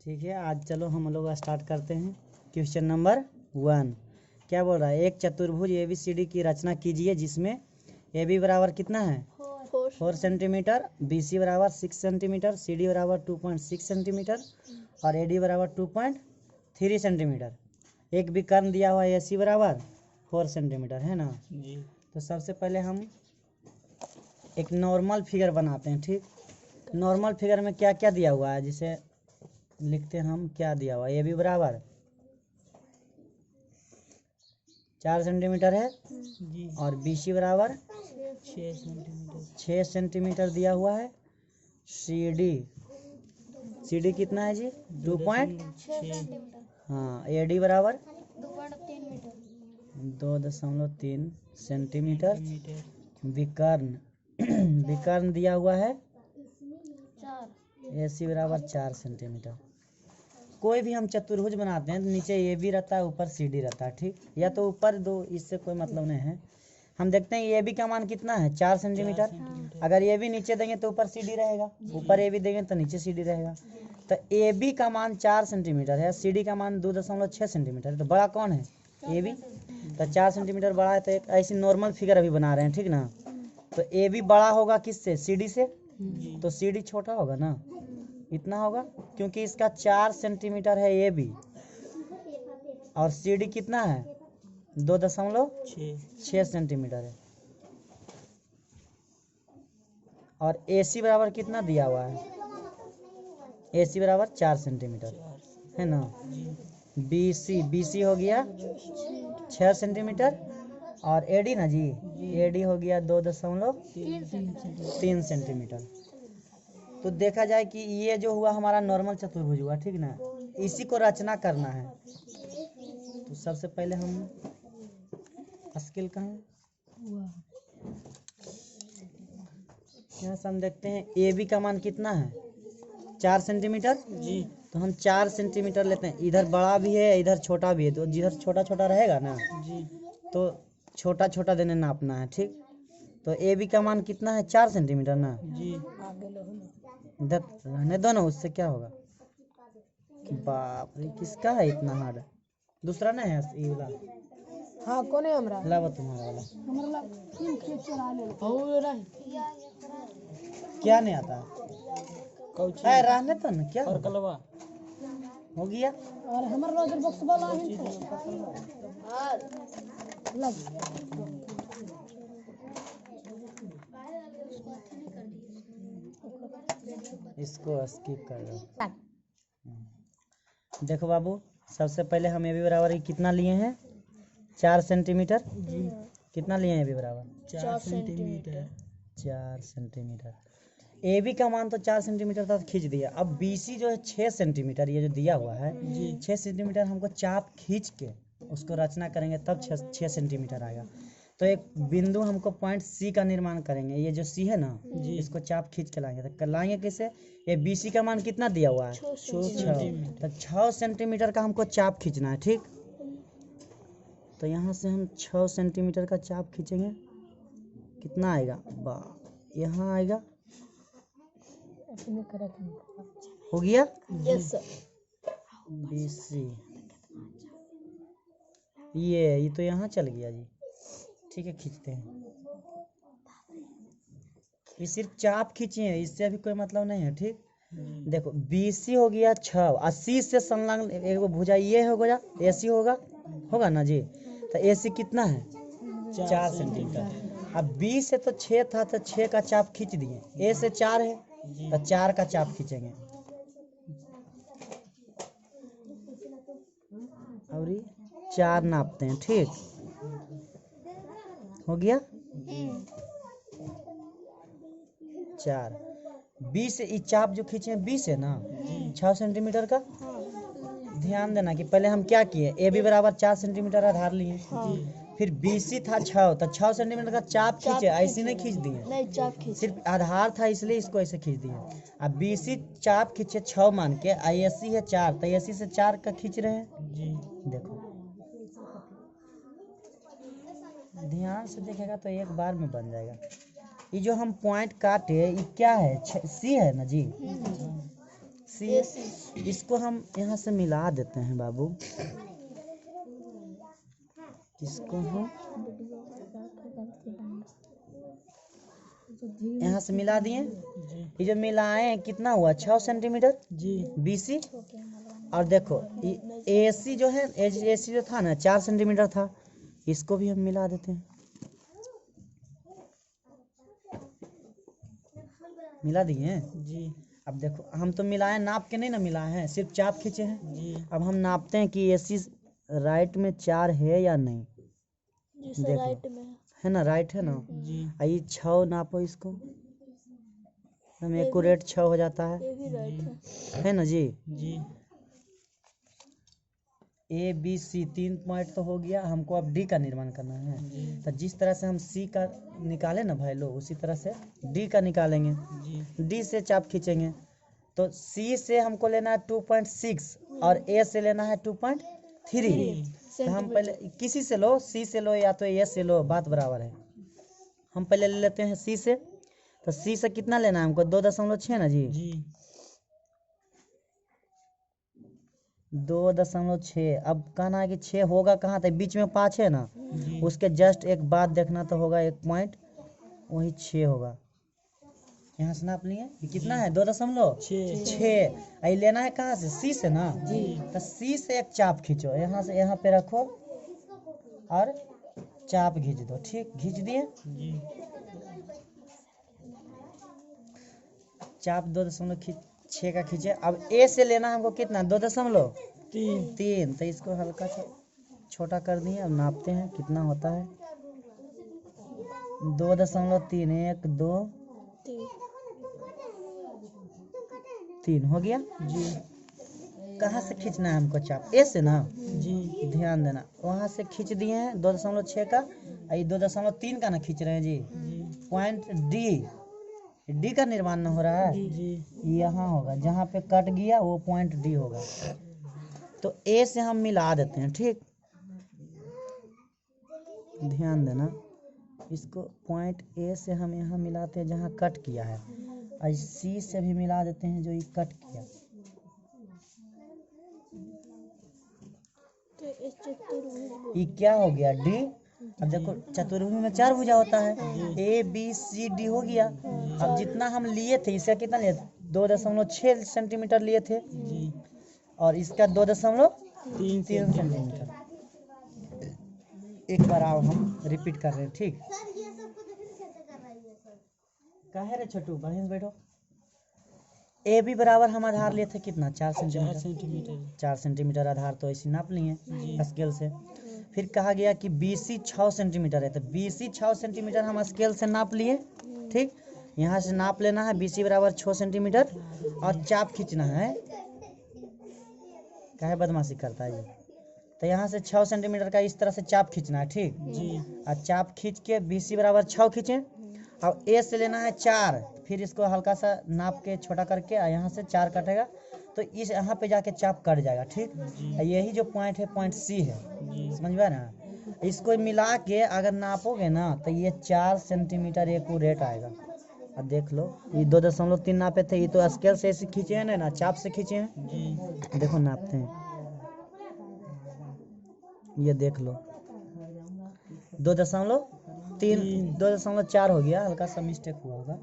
ठीक है, आज चलो हम लोग स्टार्ट करते हैं। क्वेश्चन नंबर 1 क्या बोल रहा है? एक चतुर्भुज ABCD की रचना कीजिए जिसमें AB बराबर कितना है 4 सेंटीमीटर, BC बराबर 6 सेंटीमीटर, CD बराबर 2.6 सेंटीमीटर और AD बराबर 2.3 सेंटीमीटर। एक विकर्ण दिया हुआ है AC बराबर 4 सेंटीमीटर, है ना जी। तो सबसे पहले हम एक नॉर्मल फिगर बनाते हैं। ठीक, नॉर्मल फिगर में क्या क्या दिया हुआ है, जिसे लिखते हैं हम। क्या दिया हुआ है? AB बराबर 4 सेंटीमीटर है जी। और BC बराबर 6 सेंटीमीटर दिया हुआ है। CD कितना है जी? 2.6। हाँ, AD बराबर 2.3 सेंटीमीटर। विकर्ण दिया हुआ है AC बराबर 4 सेंटीमीटर। कोई भी हम चतुर्भुज बनाते हैं तो नीचे AB रहता है, ऊपर CD रहता है। ठीक, या तो ऊपर दो, इससे कोई मतलब नहीं है। हम देखते हैं AB का मान कितना है 4 सेंटीमीटर। अगर AB नीचे देंगे तो ऊपर CD रहेगा, ऊपर AB देंगे तो नीचे CD रहेगा। तो AB का मान 4 सेंटीमीटर है, CD का मान 2.6 सेंटीमीटर है। तो बड़ा कौन है? AB। तो 4 सेंटीमीटर बड़ा है। तो एक ऐसी नॉर्मल फिगर अभी बना रहे हैं, ठीक ना। तो AB बड़ा होगा किससे? CD से। तो CD छोटा होगा ना, इतना होगा, क्योंकि इसका 4 सेंटीमीटर है AB और CD कितना है 2.6 सेंटीमीटर है। और AC बराबर कितना दिया हुआ है? AC बराबर 4 सेंटीमीटर, है ना। BC हो गया 6 सेंटीमीटर और AD ना जी, AD हो गया 2.3 सेंटीमीटर। तो देखा जाए कि ये जो हुआ हमारा नॉर्मल चतुर्भुज हुआ, ठीक ना। इसी को रचना करना है। तो सबसे पहले हम स्केल कहाँ यहाँ से हम देखते हैं AB का मान कितना है 4 सेंटीमीटर जी। तो हम 4 सेंटीमीटर लेते हैं। इधर बड़ा भी है, इधर छोटा भी है। तो जिधर छोटा छोटा रहेगा ना जी, तो छोटा छोटा देने नापना है। ठीक, तो AB का मान कितना है 4 सेंटीमीटर ना जी। इधर रहने दो ना, उससे क्या होगा। बाप रे, किसका है इतना हार्ड? दूसरा नहीं है ये वाला? हाँ, कौन है हमरा? लावा तुम्हारा वाला। हमरा क्या नहीं आता? है रहने तो ना, क्या और कलवा हो गया। और हमारा रोजर बॉक्स वाला है इसको स्किप कर दो। देखो बाबू, सबसे पहले हम AB बराबर कितना लिए हैं 4 सेंटीमीटर जी। कितना लिए हैं AB बराबर 4 सेंटीमीटर। 4 सेंटीमीटर। AB का मान तो 4 सेंटीमीटर तक खींच दिया। अब BC जो है 6 सेंटीमीटर, ये जो दिया हुआ है 6 सेंटीमीटर, हमको चाप खींच के उसको रचना करेंगे तब 6 सेंटीमीटर आएगा। तो एक बिंदु हमको पॉइंट C का निर्माण करेंगे। ये जो C है ना, इसको चाप खींच के लाएंगे। तो लाएंगे कैसे? ये BC का मान कितना दिया हुआ है 6, तो 6 सेंटीमीटर का हमको चाप खींचना है। ठीक, तो यहाँ से हम 6 सेंटीमीटर का चाप खींचेंगे। कितना आएगा? यहाँ आएगा, हो गया यस सर। BC ये तो यहाँ चल गया जी। ठीक है, खींचते हैं। ये सिर्फ चाप खींचे, इससे अभी कोई मतलब नहीं है। ठीक, देखो BC हो गया 6 और C से संलग्न एक भुजा ये होगा, AC होगा ना जी। तो AC कितना है 4 सेंटीमीटर। अब B से तो 6 था, तो 6 का चाप खींच दिए। A से 4 है तो 4 का चाप खींचेंगे। और 4 नापते हैं। ठीक, हो गया 4। B से ये चाप जो खींचे हैं B से ना 6 सेंटीमीटर का। ध्यान देना कि पहले हम क्या किए, AB बराबर 4 सेंटीमीटर आधार लिए, फिर BC था 6, तो 6 सेंटीमीटर का चाप खींचे। ऐसे नहीं खींच दिए, सिर्फ आधार था इसलिए इसको ऐसे खींच दिए। अब BC चाप खींचे 6 मान के, AC है 4, तो AC से 4 का खींच रहे हैं जी। देखो ध्यान से देखेगा तो एक बार में बन जाएगा। ये जो हम पॉइंट काटे ये क्या है C है ना जी। सी, इसको हम यहाँ से मिला देते हैं बाबू, इसको हम यहाँ से मिला दिए। ये जो मिलाए कितना हुआ 6 सेंटीमीटर जी BC। और देखो AC जो है, AC जो था ना 4 सेंटीमीटर था, इसको भी हम मिला देते हैं। मिला दिए जी। अब देखो हम तो मिलाए, नाप के नहीं ना मिलाए हैं, सिर्फ चाप खींचे हैं जी। अब हम नापते हैं कि AC राइट में 4 है या नहीं। देखो राइट में है ना, राइट है ना जी। ये 6 नापो, इसको हम एक्यूरेट 6 हो जाता है ना जी जी। ABC 3 पॉइंट तो हो गया, हमको अब D का निर्माण करना है। तो जिस तरह से हम C का निकाले ना भाई लोग, उसी तरह से D का निकालेंगे जी। D से चाप खींचेंगे तो C से हमको लेना है 2.6 और A से लेना है 2.3। तो हम पहले किसी से लो, C से लो या तो A से लो, बात बराबर है। हम पहले ले लेते हैं C से। तो C से कितना लेना है हमको 2.6 ना जी 2.6। अब कहना है कि 6 होगा कहाँ, तो बीच में 5 है ना, उसके जस्ट एक बात देखना तो होगा, एक पॉइंट वही 6 होगा। यहाँ से नाप लिए ये कितना है 2.6। आई लेना है कहाँ से, C से ना जी। तो C से एक चाप खींचो, यहाँ से यहाँ पे रखो और चाप खींच दो। ठीक, खींच दिए चाप 2.6 का खींचे। अब A से लेना हमको कितना 2.3। तो इसको हल्का सा छोटा कर दिए। अब नापते हैं कितना होता है 2.3 1 2 3 हो गया जी। कहाँ से खींचना है हमको चाप, A से ना जी। ध्यान देना, वहाँ से खींच दिए हैं 2.6 का, ये 2.3 का ना खींच रहे हैं जी। पॉइंट D का निर्माण न हो रहा है जी। यहाँ होगा जहाँ पे कट गया वो पॉइंट D होगा। तो A से हम मिला देते हैं। ठीक, ध्यान देना, इसको पॉइंट A से हम यहाँ मिलाते हैं जहाँ कट किया है, और C से भी मिला देते हैं जो ये कट किया। ये क्या हो गया D। अब देखो चतुर्भुज में 4 भुजा होता है, ABCD हो गया। अब जितना हम लिए थे, इसका कितना लिए थे 2.6 सेंटीमीटर लिए थे और इसका 2.3 सेंटीमीटर। एक बार आओ हम रिपीट कर रहे हैं। ठीक, काहे रे छोटू, बढ़िया से बैठो। AB बराबर हम आधार लिए थे कितना 4 सेंटीमीटर। 4 सेंटीमीटर आधार तो ऐसे नाप लिए स्केल से। फिर कहा गया कि BC 6 सेंटीमीटर है, तो BC 6 सेंटीमीटर हम स्केल से नाप लिए। ठीक, यहाँ से नाप लेना है BC बराबर 6 सेंटीमीटर और चाप खींचना है। काहे बदमाशी करता है ये। तो यहाँ से 6 सेंटीमीटर का इस तरह से चाप खींचना है। ठीक जी। और चाप खींच के BC बराबर 6 खींचे और A से लेना है 4। फिर इसको हल्का सा नाप के छोटा करके यहाँ से 4 कटेगा तो इस यहाँ पे जाके चाप कट जाएगा। ठीक, यही जो पॉइंट है पॉइंट C है, समझ में ना। इसको मिला के अगर नापोगे ना तो ये 4 सेंटीमीटर एक्यूरेट आएगा। अब देख लो ये 2.3 नापे थे, ये तो स्केल से ऐसे खींचे हैं ना, चाप से खींचे हैं जी। देखो नापते हैं, ये देख लो 2.3 2.4 हो गया, हल्का सा मिस्टेक हुआ होगा।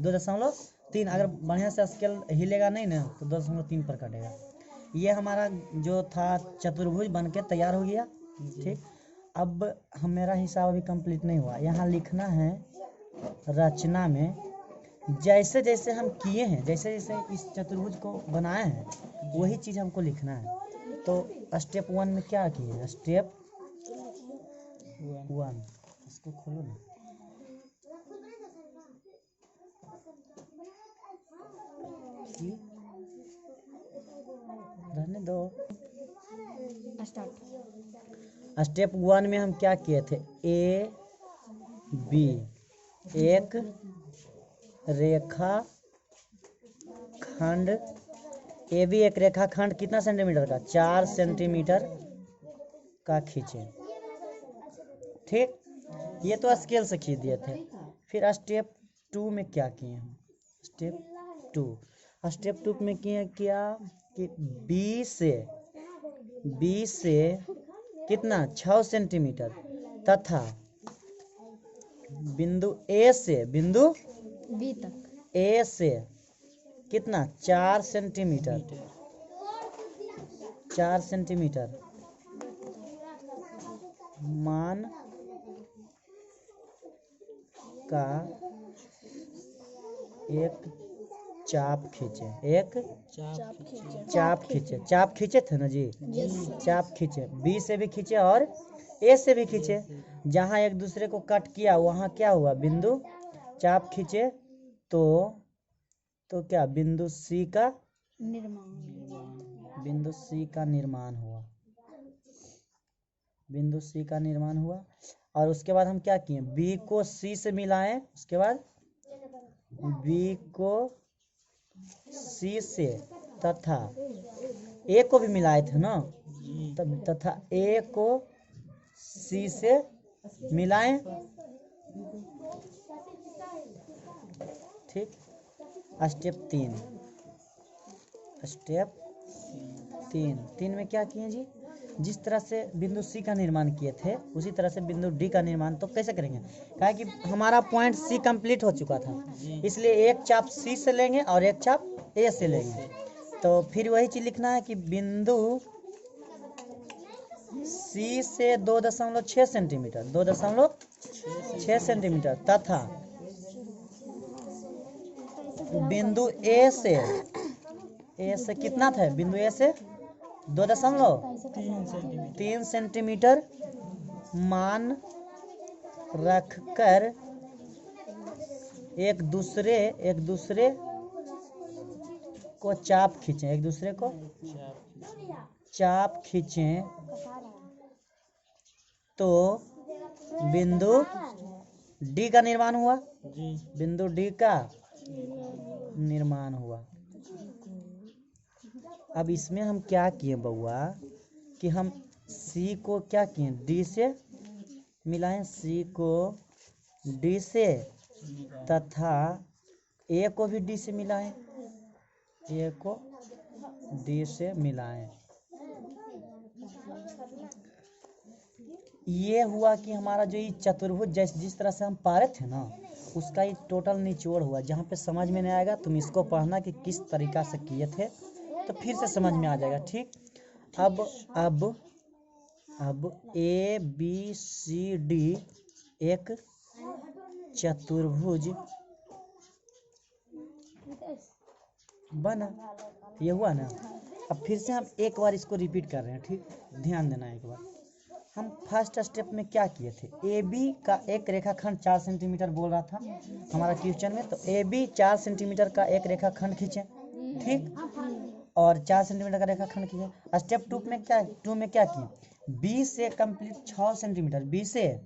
2.3 अगर बढ़िया से स्केल हिलेगा नहीं ना तो 2.3 पर कटेगा। ये हमारा जो था चतुर्भुज बन के तैयार हो गया। ठीक, अब मेरा हिसाब अभी कंप्लीट नहीं हुआ। यहाँ लिखना है रचना में जैसे जैसे हम किए हैं, जैसे जैसे इस चतुर्भुज को बनाए हैं वही चीज़ हमको लिखना है। तो स्टेप 1 में क्या किए हैं, स्टेप 1 इसको खोलो ना, रहने दो। स्टेप 1 में हम क्या किए थे, AB एक रेखा खंड, AB एक रेखा खंड कितना सेंटीमीटर का 4 सेंटीमीटर का खींचे। ठीक, ये तो स्केल से खींच दिए थे। फिर स्टेप 2 में क्या किए हम, स्टेप 2 स्टेप 2 में किया कि बी से कितना 6 सेंटीमीटर तथा बिंदु ए से कितना 4 सेंटीमीटर मान का एक चाप खींचे थे ना जी। चाप खींचे, बी से भी खींचे और ए से भी खींचे। जहाँ एक दूसरे को कट किया वहाँ क्या हुआ, बिंदु चाप खींचे तो क्या बिंदु सी का निर्माण हुआ। और उसके बाद हम क्या किए, बी को सी से मिलाएं, उसके बाद बी को सी से तथा ए को भी मिलाए थे ना, तथा ए को सी से मिलाएं। ठीक। स्टेप 3 में क्या किए जी, जिस तरह से बिंदु सी का निर्माण किए थे उसी तरह से बिंदु डी का निर्माण तो कैसे करेंगे, कहा कि हमारा पॉइंट सी कंप्लीट हो चुका था, इसलिए एक चाप सी से लेंगे और एक चाप ए से लेंगे। तो फिर वही चीज लिखना है कि बिंदु सी से 2.6 सेंटीमीटर तथा बिंदु ए से कितना था, बिंदु ए से 2.3 सेंटीमीटर मान रखकर एक दूसरे को चाप खींचें, तो बिंदु डी का निर्माण हुआ। अब इसमें हम क्या किए बउआ कि हम सी को क्या किए, डी से मिलाएं, तथा ए को भी डी से मिलाएं, ये हुआ कि हमारा जो ये चतुर्भुज जिस तरह से हम पारे थे ना, उसका ये टोटल निचोड़ हुआ। जहाँ पे समझ में नहीं आएगा तुम इसको पढ़ना कि किस तरीका से किए थे, तो फिर से समझ में आ जाएगा। ठीक। अब ए बी सी डी एक चतुर्भुज बना, ये हुआ ना। अब फिर से हम एक बार इसको रिपीट कर रहे हैं। ठीक, ध्यान देना एक बार। हम फर्स्ट स्टेप में क्या किए थे, ए बी का एक रेखाखंड 4 सेंटीमीटर बोल रहा था हमारा क्वेश्चन में, तो ए बी 4 सेंटीमीटर का एक रेखाखंड खींचे। ठीक, और 4 सेंटीमीटर का रेखाखंड खींचे। स्टेप 2 में क्या किए, बी से कंप्लीट 6 सेंटीमीटर, बी से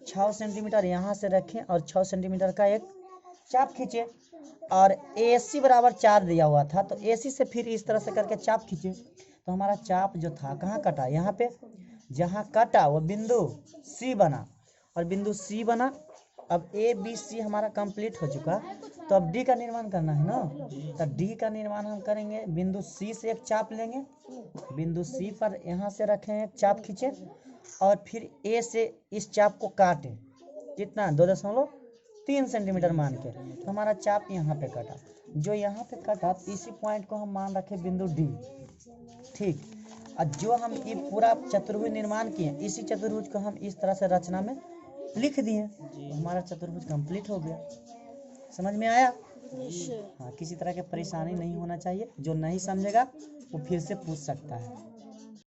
6 सेंटीमीटर यहाँ से रखें और 6 सेंटीमीटर का एक चाप खींचे। और AC बराबर 4 दिया हुआ था, तो AC से फिर इस तरह से करके चाप खींचे। तो हमारा चाप जो था कहाँ कटा, यहाँ पे, जहाँ कटा वो बिंदु C बना, और बिंदु C बना। अब ABC हमारा कंप्लीट हो चुका, तो अब D का निर्माण करना है ना। तो D का निर्माण हम करेंगे, बिंदु C से एक चाप लेंगे, बिंदु C पर यहाँ से रखें एक चाप खींचे, और फिर A से इस चाप को काटें, कितना 2.3 सेंटीमीटर मान के। तो हमारा चाप यहाँ पे कटा, जो यहाँ पे कटा इसी पॉइंट को हम मान रखे बिंदु D। ठीक, और जो हम ये पूरा चतुर्भुज निर्माण किए, इसी चतुर्भुज को हम इस तरह से रचना में लिख दिए, हमारा चतुर्भुज कंप्लीट हो गया। समझ में आया? हाँ, किसी तरह की परेशानी नहीं होना चाहिए। जो नहीं समझेगा वो फिर से पूछ सकता है।